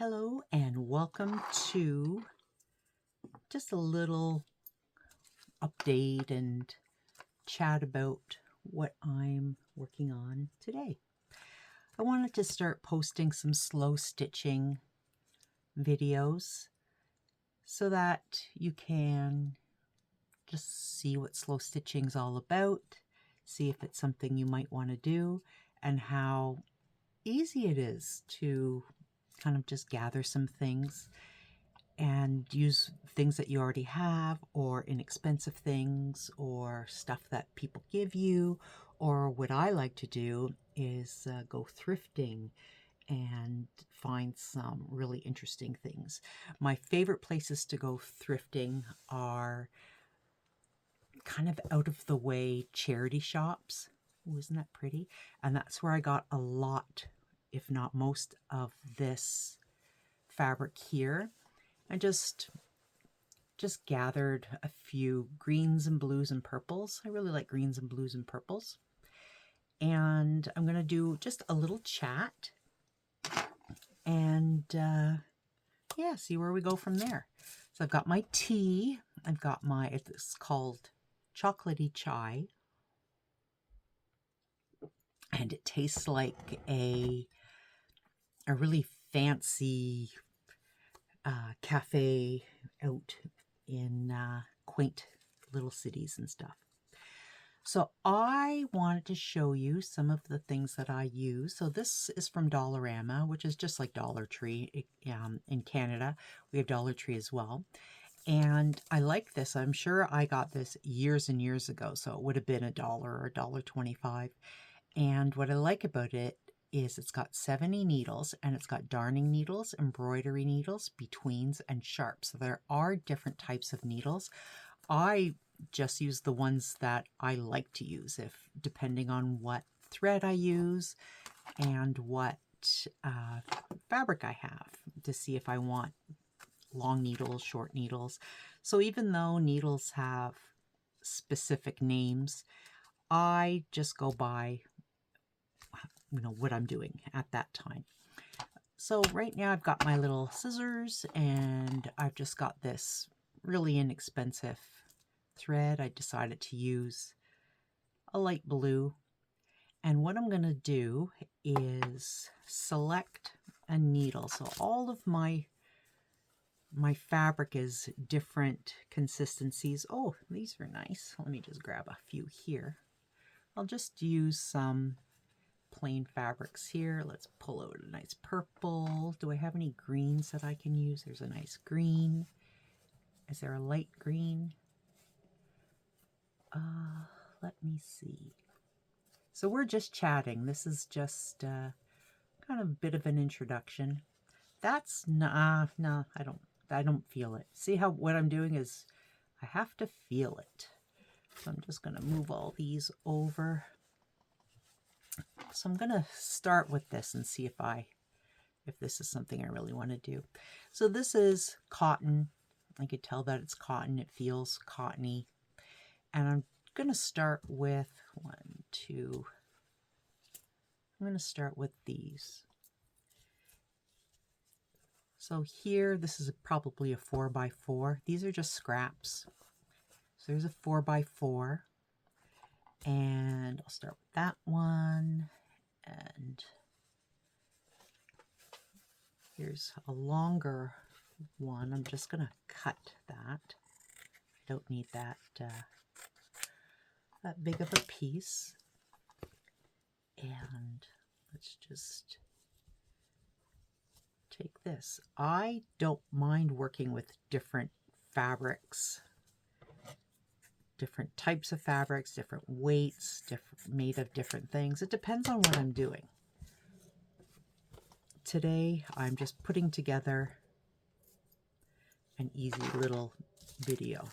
Hello and welcome to just a little update and chat about what I'm working on today. I wanted to start posting some slow stitching videos so that you can just see what slow stitching is all about, see if it's something you might want to do, and how easy it is to kind of just gather some things and use things that you already have, or inexpensive things, or stuff that people give you. Or what I like to do is go thrifting and find some really interesting things. My favorite places to go thrifting are kind of out of the way charity shops. Ooh, isn't that pretty? And that's where I got a lot, if not most, of this fabric here. I just gathered a few greens and blues and purples. I really like greens and blues and purples. And I'm going to do just a little chat and yeah, see where we go from there. So I've got my tea. I've got it's called chocolatey chai. And it tastes like a really fancy cafe out in quaint little cities and stuff. So I wanted to show you some of the things that I use. So this is from Dollarama, which is just like Dollar Tree. In Canada, we have Dollar Tree as well. And I like this. I'm sure I got this years and years ago, so it would have been $1 or $1.25. And what I like about it is it's got 70 needles, and it's got darning needles, embroidery needles, betweens, and sharps. So there are different types of needles. I just use the ones that I like to use, depending on what thread I use and what fabric I have, to see if I want long needles, short needles. So even though needles have specific names, I just go by what I'm doing at that time. So right now I've got my little scissors, and I've just got this really inexpensive thread. I decided to use a light blue, and what I'm going to do is select a needle. So all of my fabric is different consistencies. Oh, these are nice. Let me just grab a few here. I'll just use some plain fabrics here. Let's pull out a nice purple. Do I have any greens that I can use? There's a nice green. Is there a light green? Let me see. So we're just chatting. This is just kind of a bit of an introduction. That's no, I don't feel it. See how what I'm doing is I have to feel it. So I'm just going to move all these over. So I'm going to start with this and see if this is something I really want to do. So this is cotton. I could tell that it's cotton. It feels cottony. And I'm going to start with I'm going to start with these. So here, this is probably a 4x4. These are just scraps. So there's a 4x4. And I'll start with that one. And here's a longer one. I'm just going to cut that. I don't need that big of a piece. And let's just take this. I don't mind working with different fabrics, different types of fabrics, different weights, made of different things. It depends on what I'm doing. Today, I'm just putting together an easy little video.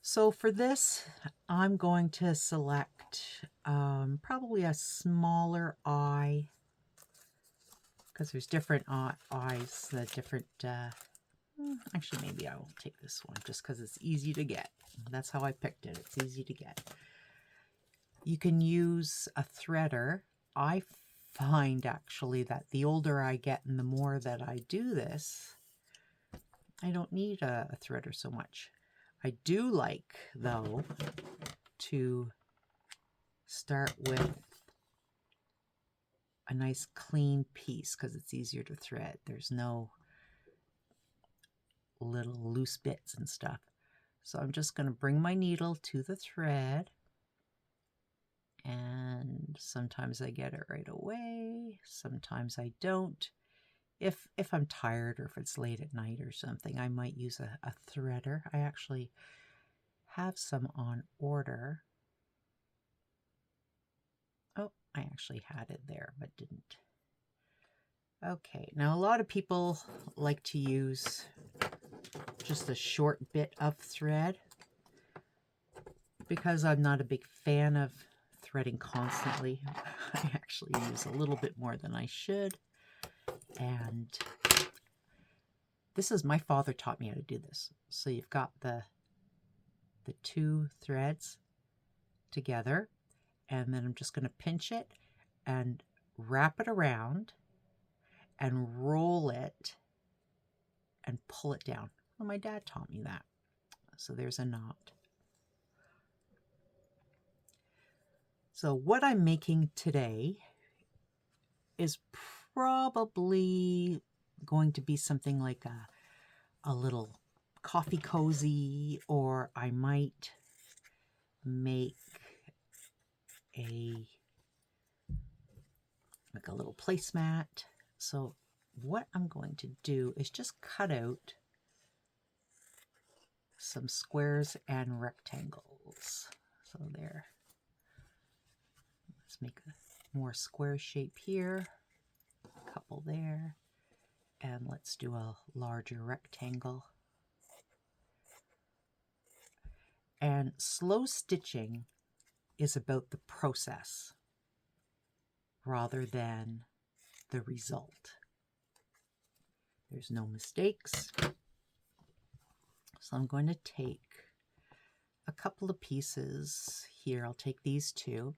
So for this, I'm going to select probably a smaller eye, because there's different eyes, the different, actually maybe I will take this one just because it's easy to get. That's how I picked it. It's easy to get. You can use a threader. I find actually that the older I get and the more that I do this, I don't need a threader so much. I do like, though, to start with a nice clean piece because it's easier to thread. There's no little loose bits and stuff. So I'm just going to bring my needle to the thread, and sometimes I get it right away, sometimes I don't. If I'm tired or if it's late at night or something, I might use a threader. I actually have some on order. Oh, I actually had it there but didn't. Okay, now a lot of people like to use just a short bit of thread because I'm not a big fan of threading constantly. I actually use a little bit more than I should. And this is, my father taught me how to do this. So you've got the two threads together, and then I'm just going to pinch it and wrap it around and roll it and pull it down. Well, my dad taught me that. So there's a knot. So what I'm making today is probably going to be something like a little coffee cozy, or I might make like a little placemat. So what I'm going to do is just cut out some squares and rectangles. So there. Let's make a more square shape here, a couple there, and let's do a larger rectangle. And slow stitching is about the process rather than the result. There's no mistakes. So I'm going to take a couple of pieces here. I'll take these two,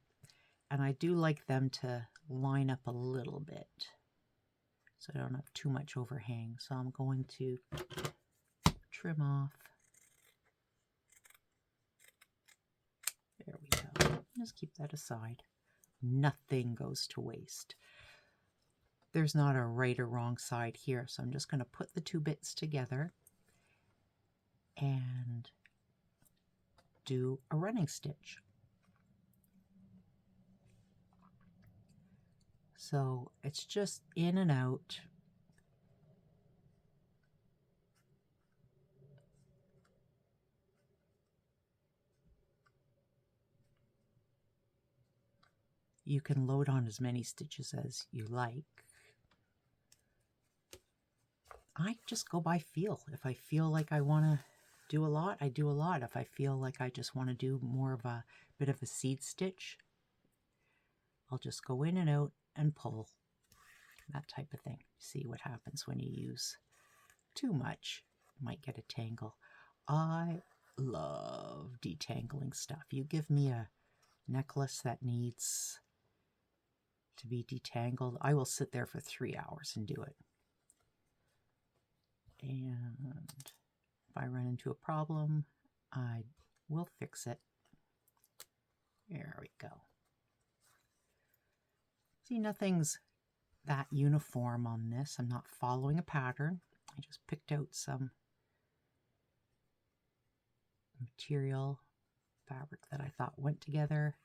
and I do like them to line up a little bit so I don't have too much overhang. So I'm going to trim off. There we go. Just keep that aside. Nothing goes to waste. There's not a right or wrong side here, so I'm just going to put the two bits together and do a running stitch. So it's just in and out. You can load on as many stitches as you like. I just go by feel. If I feel like I want to do a lot, I do a lot. If I feel like I just want to do more of a bit of a seed stitch, I'll just go in and out and pull. That type of thing. See what happens when you use too much. You might get a tangle. I love detangling stuff. You give me a necklace that needs to be detangled, I will sit there for 3 hours and do it. And if I run into a problem, I will fix it. There we go. See, nothing's that uniform on this. I'm not following a pattern. I just picked out some material, fabric that I thought went together.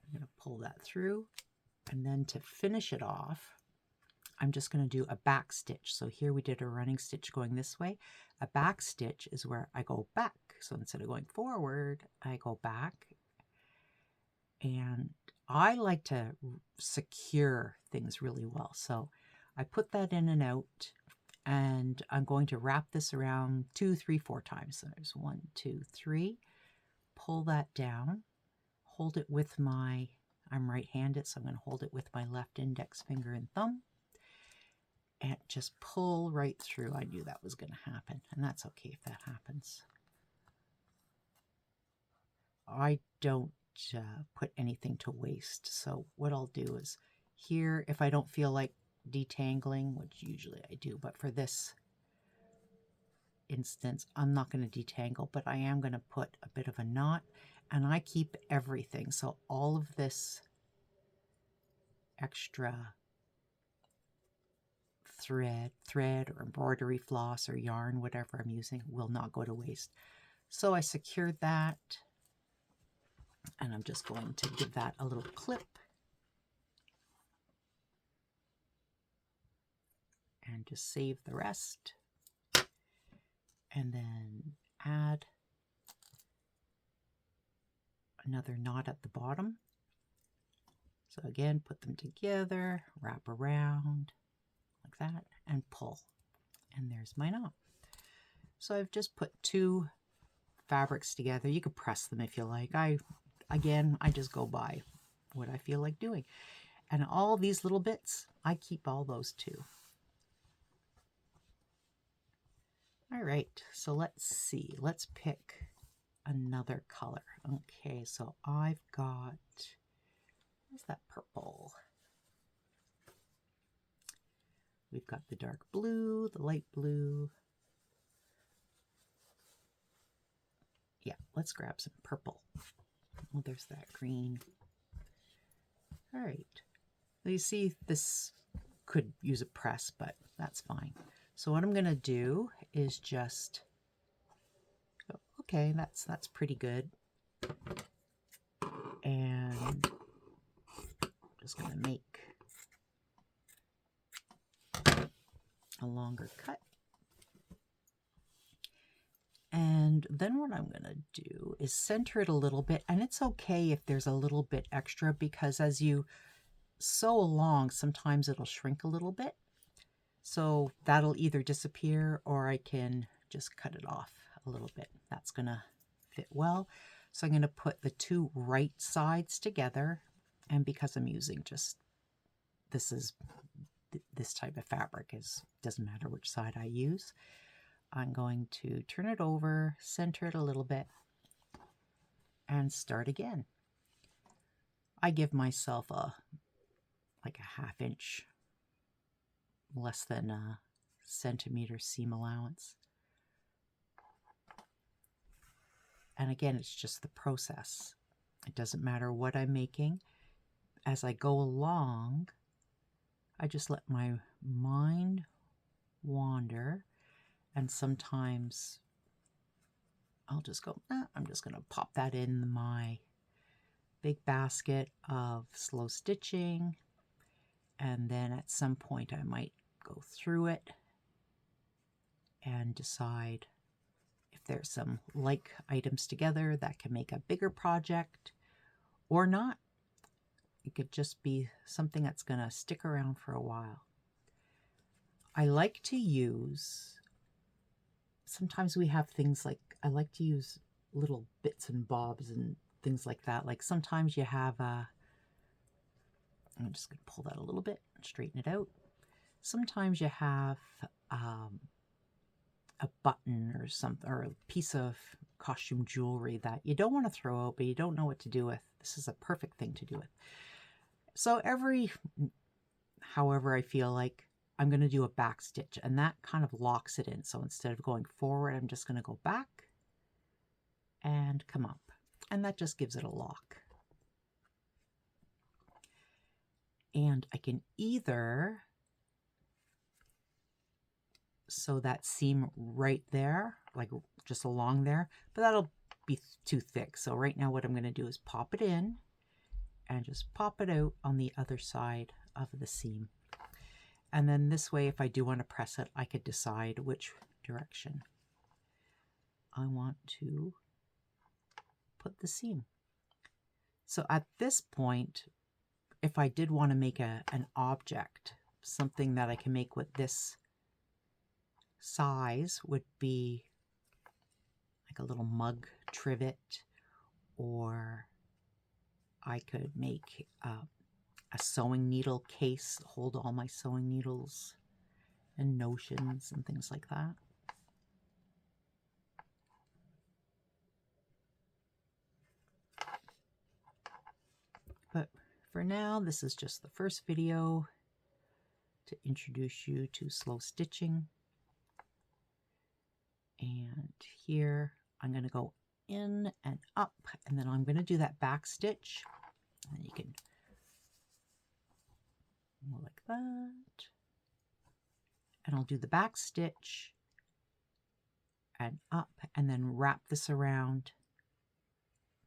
I'm going to pull that through. And then to finish it off, I'm just going to do a back stitch. So here we did a running stitch going this way. A back stitch is where I go back. So instead of going forward, I go back. And I like to secure things really well. So I put that in and out, and I'm going to wrap this around 2, 3, 4 times. So there's 1, 2, 3. Pull that down, hold it with my, I'm right-handed, so I'm going to hold it with my left index finger and thumb, and just pull right through. I knew that was going to happen, and that's okay if that happens. I don't put anything to waste, so what I'll do is Here, if I don't feel like detangling, which usually I do, but for this instance, I'm not going to detangle, but I am going to put a bit of a knot, and I keep everything. So all of this extra thread or embroidery floss or yarn, whatever I'm using, will not go to waste. So I secured that, and I'm just going to give that a little clip and just save the rest, and then add another knot at the bottom. So again, put them together, wrap around like that, and pull. And there's my knot. So I've just put 2 fabrics together. You could press them if you like. I just go by what I feel like doing. And all these little bits, I keep all those too. All right, so let's see. Let's pick another color. Okay, so I've got, where's that purple? We've got the dark blue, the light blue. Yeah, let's grab some purple. Oh, there's that green. All right. You see, this could use a press, but that's fine. So what I'm going to do is just, okay, that's pretty good. And I'm just going to make a longer cut. And then what I'm going to do is center it a little bit. And it's okay if there's a little bit extra, because as you sew along, sometimes it'll shrink a little bit. So that'll either disappear, or I can just cut it off a little bit. That's going to fit well. So I'm going to put the 2 right sides together. And because I'm using just, this type of fabric, doesn't matter which side I use. I'm going to turn it over, center it a little bit, and start again. I give myself like a 1/2 inch, less than a centimeter seam allowance. And again, it's just the process. It doesn't matter what I'm making. As I go along, I just let my mind wander, and sometimes I'll just go, I'm just going to pop that in my big basket of slow stitching, and then at some point I might go through it and decide if there's some like items together that can make a bigger project or not. It could just be something that's going to stick around for a while. I like to use, sometimes we have things like, I like to use little bits and bobs and things like that. Like sometimes you have I'm just going to pull that a little bit and straighten it out. Sometimes you have a button or something, or a piece of costume jewelry that you don't want to throw out, but you don't know what to do with. This is a perfect thing to do with. So however I feel like, I'm going to do a back stitch, and that kind of locks it in. So instead of going forward, I'm just going to go back and come up, and that just gives it a lock. And I can either sew that seam right there, like just along there, but that'll be too thick. So right now what I'm going to do is pop it in and just pop it out on the other side of the seam. And then this way, if I do want to press it, I could decide which direction I want to put the seam. So at this point, if I did want to make an object, something that I can make with this size would be like a little mug trivet, or I could make a sewing needle case, hold all my sewing needles and notions and things like that. But for now, this is just the first video to introduce you to slow stitching. And here I'm going to go in and up, and then I'm going to do that back stitch. And you can go like that. And I'll do the back stitch and up, and then wrap this around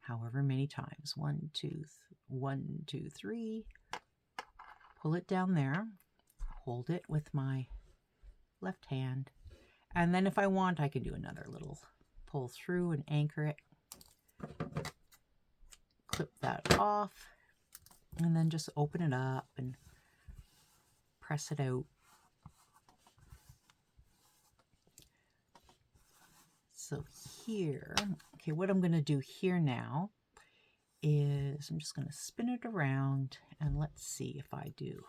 however many times. 1, 2, 1, 2, 3. Pull it down there. Hold it with my left hand. And then if I want, I can do another little pull through and anchor it. Clip that off. And then just open it up and press it out. So here, okay, what I'm going to do here now is I'm just going to spin it around, and let's see if I do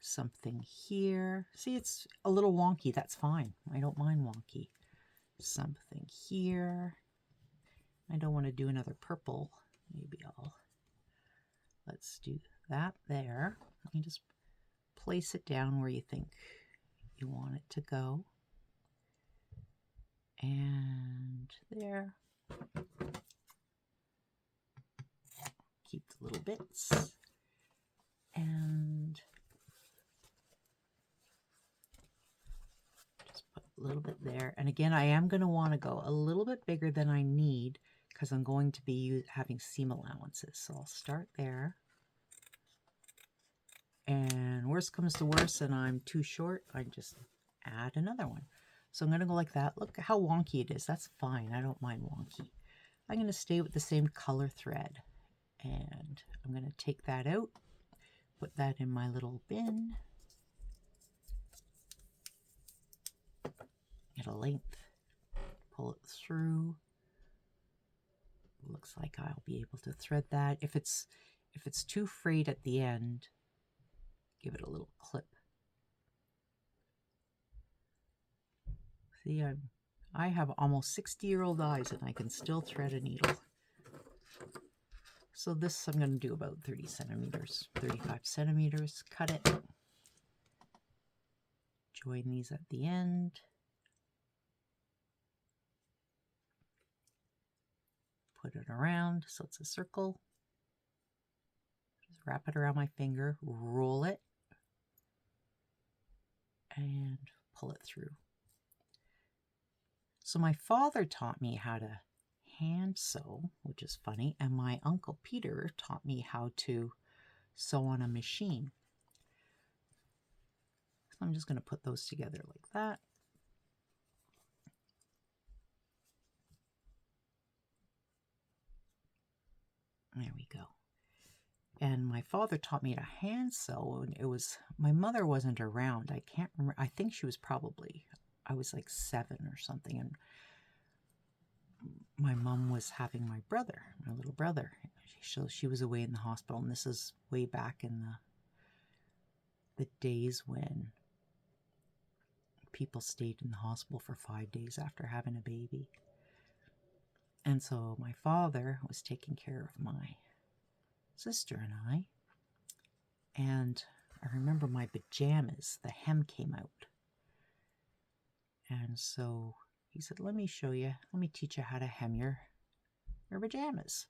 something here. See, it's a little wonky. That's fine. I don't mind wonky. Something here. I don't want to do another purple. Maybe let's do that there. You just place it down where you think you want it to go. And there. Keep the little bits. And just put a little bit there. And again, I am going to want to go a little bit bigger than I need because I'm going to be having seam allowances. So I'll start there. And worst comes to worst and I'm too short, I just add another one. So I'm going to go like that. Look how wonky it is. That's fine. I don't mind wonky. I'm going to stay with the same color thread. And I'm going to take that out. Put that in my little bin. Get a length. Pull it through. Looks like I'll be able to thread that. If it's too frayed at the end, give it a little clip. See, I have almost 60-year-old eyes and I can still thread a needle. So this I'm going to do about 30 centimeters, 35 centimeters. Cut it. Join these at the end. Put it around so it's a circle. Just wrap it around my finger, roll it, and pull it through. So my father taught me how to hand sew, which is funny, and my Uncle Peter taught me how to sew on a machine. So I'm just going to put those together like that. There we go. And my father taught me to hand sew, and it was, my mother wasn't around. I can't remember. I think she was probably, I was like 7 or something, and my mom was having my brother, my little brother. She was away in the hospital, and this is way back in the days when people stayed in the hospital for 5 days after having a baby. And so my father was taking care of my sister and I. And I remember my pajamas, the hem came out. And so he said, let me show you, let me teach you how to hem your pajamas.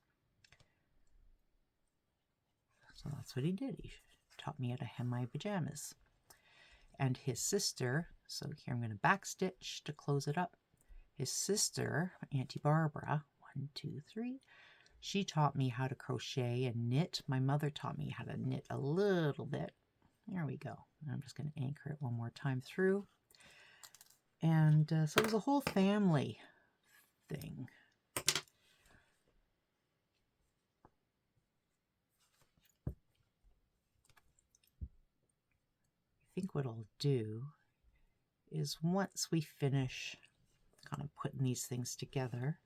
So that's what he did. He taught me how to hem my pajamas. And his sister, so here I'm going to back stitch to close it up. His sister, Auntie Barbara, 1, 2, 3, she taught me how to crochet and knit. My mother taught me how to knit a little bit. There we go. I'm just going to anchor it one more time through. And so it was a whole family thing. I think what I'll do is once we finish kind of putting these things together,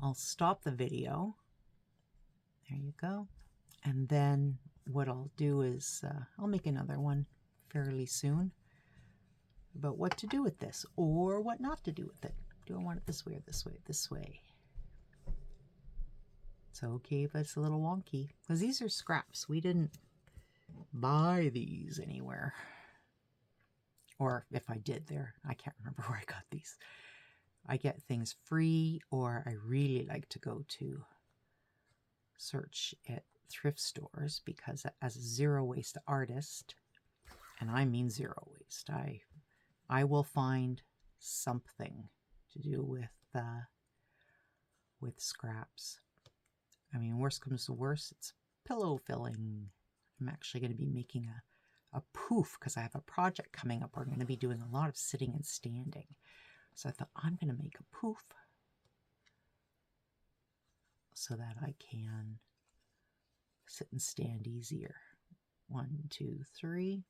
I'll stop the video. There you go. And then what I'll do is I'll make another one fairly soon about what to do with this or what not to do with it. Do I want it this way or this way? This way. It's okay, but it's a little wonky because these are scraps. We didn't buy these anywhere. Or if I did there, I can't remember where I got these. I get things free, or I really like to go to search at thrift stores because as a zero waste artist, and I mean zero waste, I will find something to do with scraps. I mean, worst comes to worst, it's pillow filling. I'm actually going to be making a poof because I have a project coming up. We're going to be doing a lot of sitting and standing. So I thought I'm going to make a poof so that I can sit and stand easier. 1, 2, 3.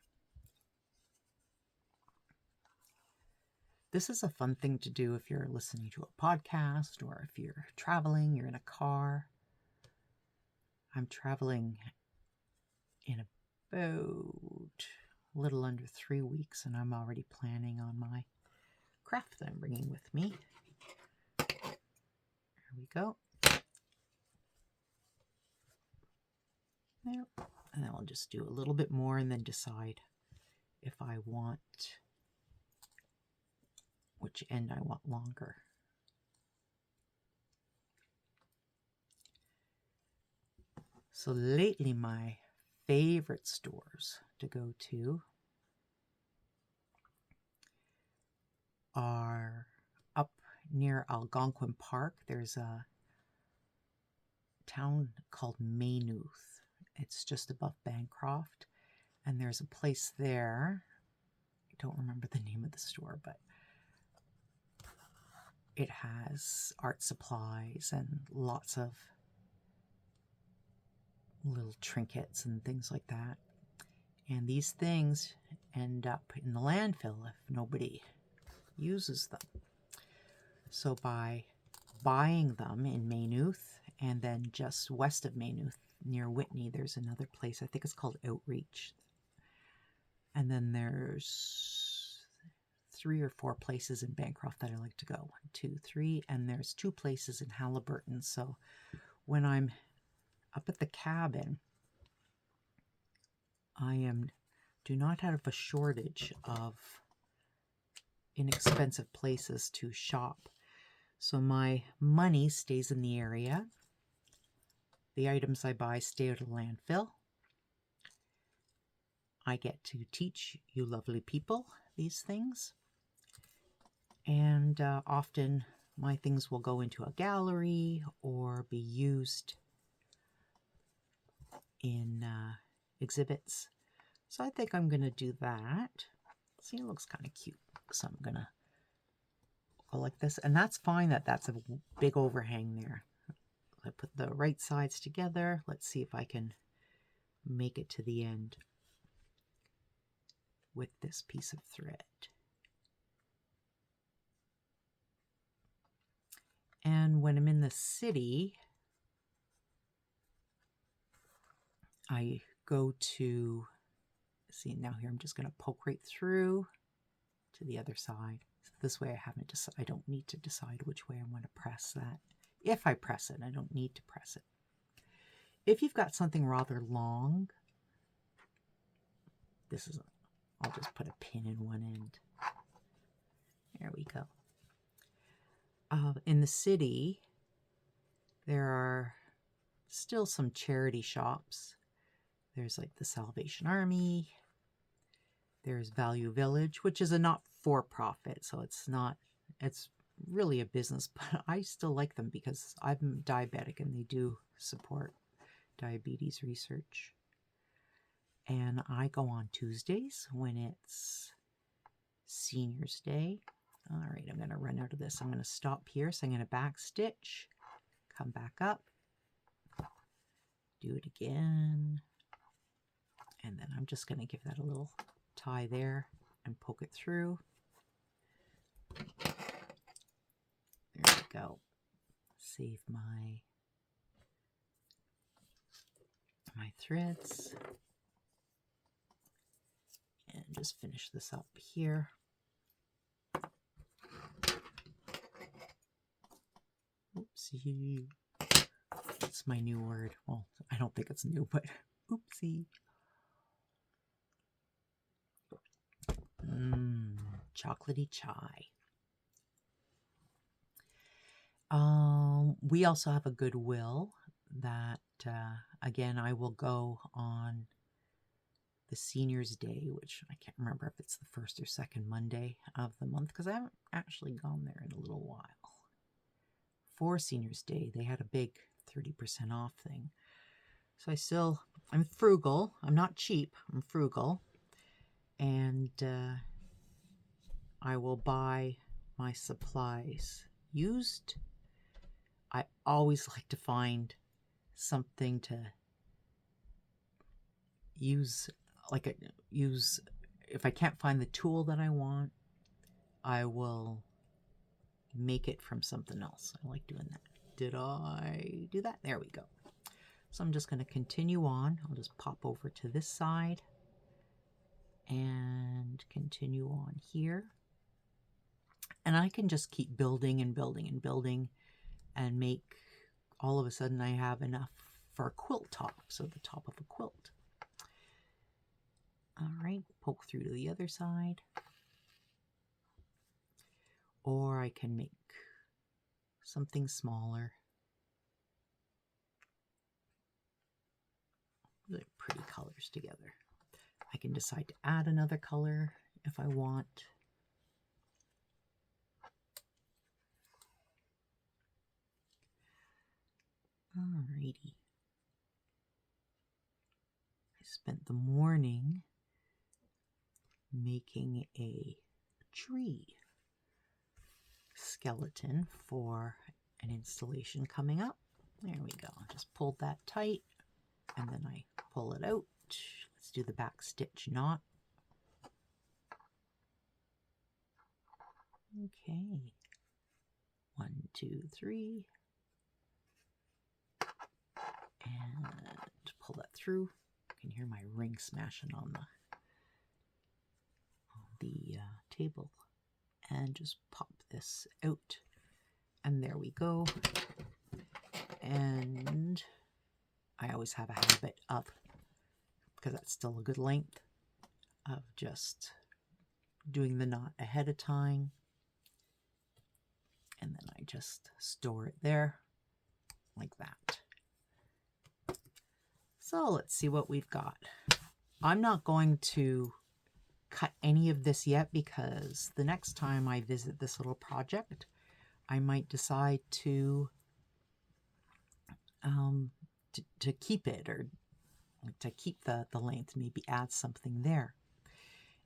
This is a fun thing to do if you're listening to a podcast or if you're traveling, you're in a car. I'm traveling in about a little under 3 weeks, and I'm already planning on my craft that I'm bringing with me. There we go. There. And then I'll just do a little bit more and then decide if I want which end I want longer. So lately my favorite stores to go to are up near Algonquin Park. There's a town called Maynooth. It's just above Bancroft. And there's a place there. I don't remember the name of the store, but it has art supplies and lots of little trinkets and things like that. And these things end up in the landfill if nobody uses them. So by buying them in Maynooth, and then just west of Maynooth near Whitney, there's another place. I think it's called Outreach. And then there's 3 or 4 places in Bancroft that I like to go. 1, 2, 3. And there's 2 places in Haliburton. So when I'm up at the cabin, I do not have a shortage of inexpensive places to shop. So my money stays in the area. The items I buy stay out of the landfill. I get to teach you lovely people these things. And often my things will go into a gallery or be used in exhibits. So I think I'm going to do that. See, it looks kind of cute. So I'm going to go like this. And that's fine that that's a big overhang there. I put the right sides together. Let's see if I can make it to the end with this piece of thread. And when I'm in the city, I go to, see now here, I'm just going to poke right through to the other side. So this way I don't need to decide which way I'm going to press that. If I press it, I don't need to press it. If you've got something rather long, I'll just put a pin in one end. There we go. In the city, there are still some charity shops. There's like the Salvation Army. There's Value Village, which is a not-for-profit, so it's really a business, but I still like them because I'm diabetic and they do support diabetes research. And I go on Tuesdays when it's Seniors Day. All right, I'm going to run out of this. I'm going to stop here. So I'm going to back stitch, come back up, do it again. And then I'm just going to give that a little tie there and poke it through. There we go. Save my threads. And just finish this up here. Oopsie. What's my new word? Well, I don't think it's new, but oopsie. Chocolatey chai. We also have a Goodwill that, again, I will go on the Seniors Day, which I can't remember if it's the first or second Monday of the month, because I haven't actually gone there in a little while. For Seniors Day, they had a big 30% off thing. So I'm frugal. I'm not cheap. I'm frugal. And I will buy my supplies used. I always like to find something to use, if I can't find the tool that I want, I will make it from something else. I like doing that. Did I do that? There we go. So I'm just going to continue on. I'll just pop over to this side and continue on here. And I can just keep building and building and building and make, all of a sudden I have enough for a quilt top, so the top of a quilt. All right, poke through to the other side. Or I can make something smaller. Really pretty colors together. I can decide to add another color if I want. Alrighty. I spent the morning making a tree skeleton for an installation coming up. There we go. Just pulled that tight and then I pull it out. Let's do the back stitch knot. Okay. 1, 2, 3. And pull that through. You can hear my ring smashing on the table. And just pop this out. And there we go. And I always have a habit of, because that's still a good length, of just doing the knot ahead of time. And then I just store it there like that. So let's see what we've got. I'm not going to cut any of this yet because the next time I visit this little project, I might decide to keep it, or to keep the length, maybe add something there.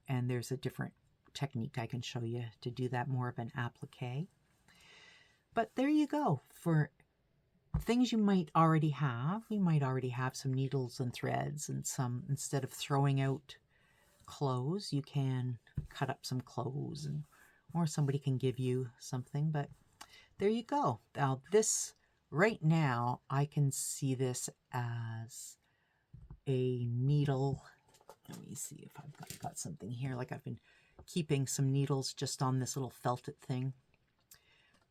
And there's a different technique I can show you to do that, more of an applique. But there you go. For things you might already have, we might already have some needles and threads, and some, instead of throwing out clothes, you can cut up some clothes, and or somebody can give you something. But there you go. Now this, right now, I can see this as a needle. Let me see if I've got something here. Like, I've been keeping some needles just on this little felted thing.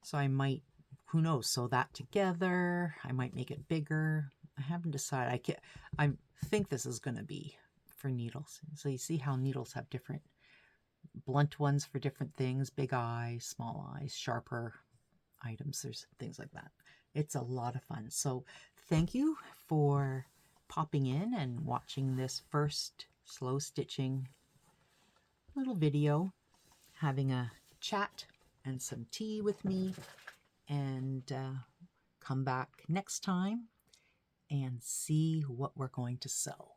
So I might, who knows, sew that together. I might make it bigger. I haven't decided. I think this is going to be for needles. So you see how needles have different blunt ones for different things. Big eyes, small eyes, sharper items. There's things like that. It's a lot of fun. So thank you for popping in and watching this first slow stitching little video, having a chat and some tea with me, and come back next time and see what we're going to sew.